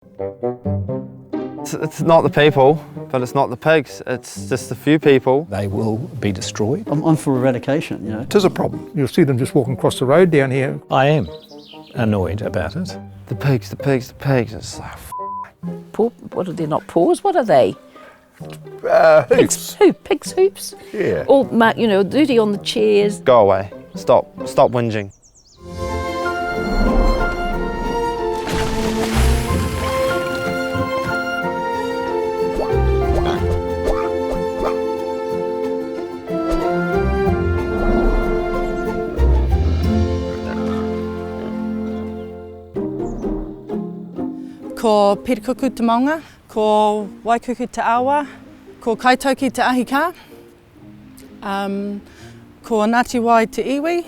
It's not the people, but it's not the pigs. It's just a few people. They will be destroyed. I'm for eradication, you know. It is a problem. You'll see them just walking across the road down here. I am annoyed about it. The pigs. It's like, What are they, not paws? What are they? Hoops. Pigs' hoops. Yeah. All, you know, dirty on the chairs. go away. Stop whinging. Ko Perikuku te maunga, ko Waikuku te awa, ko Kaitoki te ahika, ko Ngāti Wai te iwi,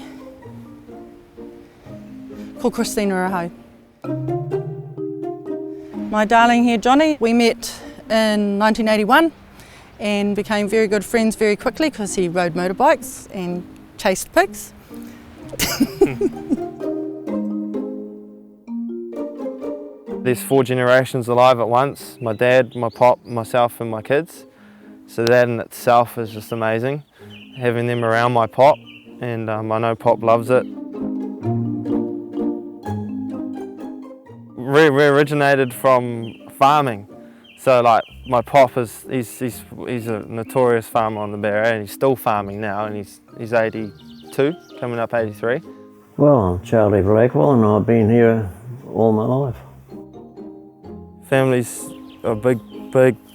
ko Christina Rahau. My darling here, Johnny, we met in 1981 and became very good friends very quickly because he rode motorbikes and chased pigs. There's 4 generations alive at once. My dad, my pop, myself and my kids. So that in itself is just amazing. Having them around my pop, and I know pop loves it. We originated from farming. So like my pop he's a notorious farmer on the Barrow, and he's still farming now, and he's 82, coming up 83. Well, I'm Charlie Blackwell and I've been here all my life. Family's a big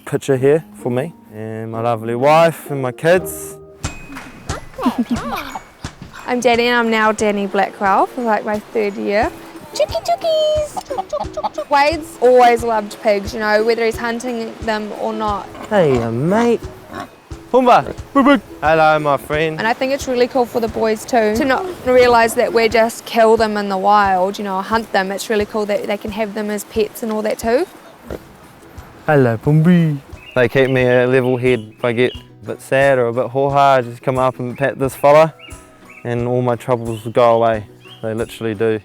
picture here for me, and my lovely wife and my kids. I'm Danny and I'm now Danny Blackwell for like my 3rd year. Chookies! Wade's always loved pigs, you know, whether he's hunting them or not. Hey mate. Pumbaa. Hello my friend. And I think it's really cool for the boys too, to not realise that we just kill them in the wild, you know, hunt them. It's really cool that they can have them as pets and all that too. Hello Pumbaa. They keep me a level head. If I get a bit sad or a bit hoha, I just come up and pat this fella and all my troubles will go away. They literally do.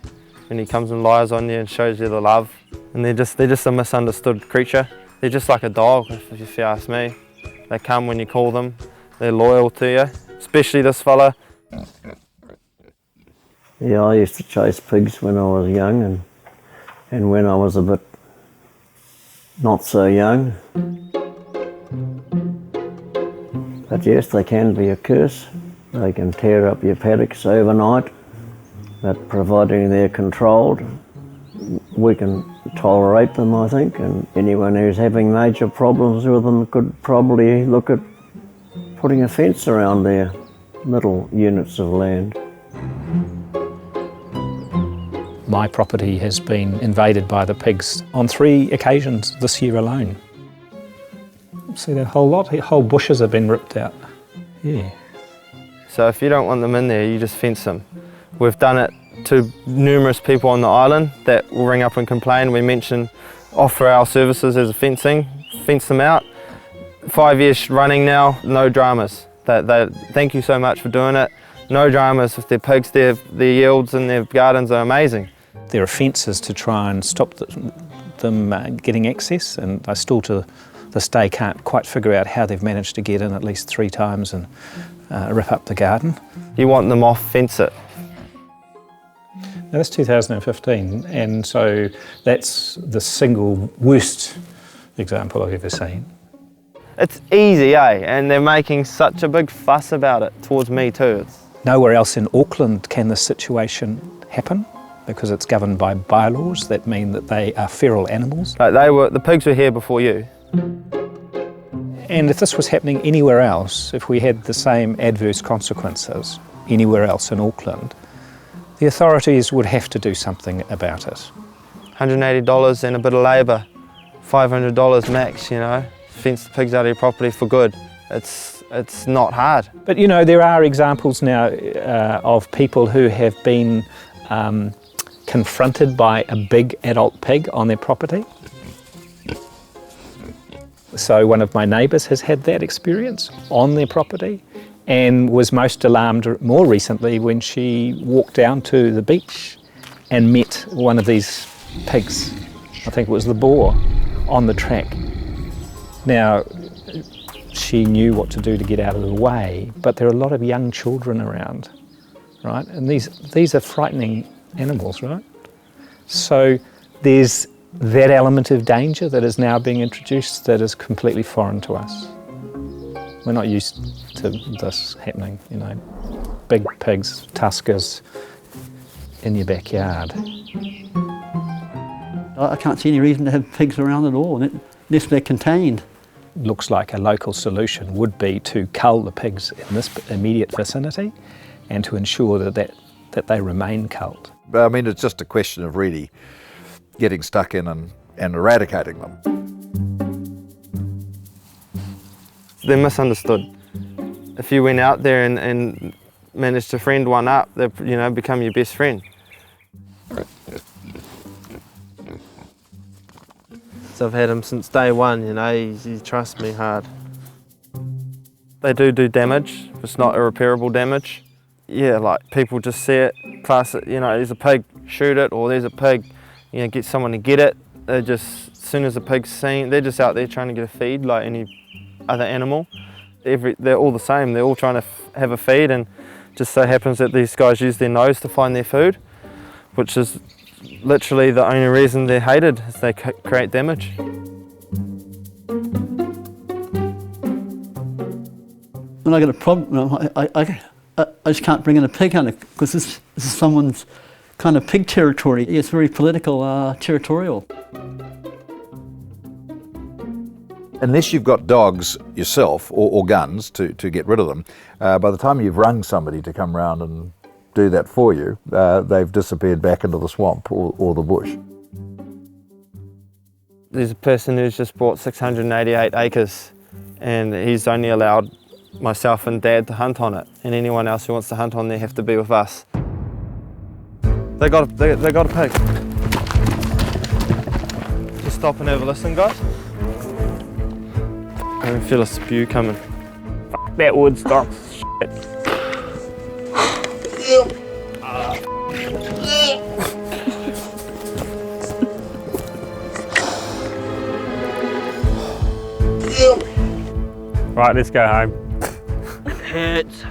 When he comes and lies on you and shows you the love. And they're just a misunderstood creature. They're just like a dog, if you ask me. They come when you call them. They're loyal to you, especially this fella. Yeah, I used to chase pigs when I was young and when I was a bit not so young. But yes, they can be a curse. They can tear up your paddocks overnight, but providing they're controlled, we can tolerate them, I think, and anyone who's having major problems with them could probably look at putting a fence around their little units of land. My property has been invaded by the pigs on 3 occasions this year alone. See that whole lot? Whole bushes have been ripped out. Yeah. So if you don't want them in there, you just fence them. We've done it to numerous people on the island that will ring up and complain. We mention offer our services as a fence them out. 5 years running now, no dramas. Thank you so much for doing it. No dramas with their pigs. Their yields in their gardens are amazing. There are fences to try and stop them getting access, and I still to this day can't quite figure out how they've managed to get in at least 3 times and rip up the garden. You want them off, fence it. Now that's 2015, and so that's the single worst example I've ever seen. It's easy, eh? And they're making such a big fuss about it towards me too. Nowhere else in Auckland can this situation happen because it's governed by bylaws that mean that they are feral animals. Like the pigs were here before you. And if this was happening anywhere else, if we had the same adverse consequences anywhere else in Auckland, the authorities would have to do something about it. $180 and a bit of labour, $500 max, you know. Fence the pigs out of your property for good. It's not hard. But you know, there are examples now of people who have been confronted by a big adult pig on their property. So one of my neighbours has had that experience on their property and was most alarmed more recently when she walked down to the beach and met one of these pigs I think it was the boar, on the track. Now, she knew what to do to get out of the way, but there are a lot of young children around, right? And these are frightening animals, right? So there's that element of danger that is now being introduced that is completely foreign to us. We're not used to this happening, you know, big pigs, tuskers in your backyard. I can't see any reason to have pigs around at all, unless they're contained. Looks like a local solution would be to cull the pigs in this immediate vicinity and to ensure that they remain culled. I mean, it's just a question of really getting stuck in and eradicating them. They're misunderstood. If you went out there and managed to friend one up, they, you know, become your best friend. So I've had him since day one, you know, he trusts me hard. They do damage, it's not irreparable damage. Yeah, like people just see it, class it, you know, there's a pig, shoot it, or there's a pig, you know, get someone to get it. They just, as soon as the pig's seen, they're just out there trying to get a feed like any other animal. They're all the same, they're all trying to have a feed, and just so happens that these guys use their nose to find their food, which is literally the only reason they're hated, is they create damage. When I get a problem, I just can't bring in a pig hunter because this is someone's kind of pig territory. It's very political, territorial. Unless you've got dogs yourself or guns to get rid of them, by the time you've rung somebody to come round and do that for you, they've disappeared back into the swamp or the bush. There's a person who's just bought 688 acres and he's only allowed myself and Dad to hunt on it, and anyone else who wants to hunt on there have to be with us. They got a pig. Just stop and have a listen, guys. I can feel a spew coming. Fuck that wood stock. Shit. Right, let's go home. It's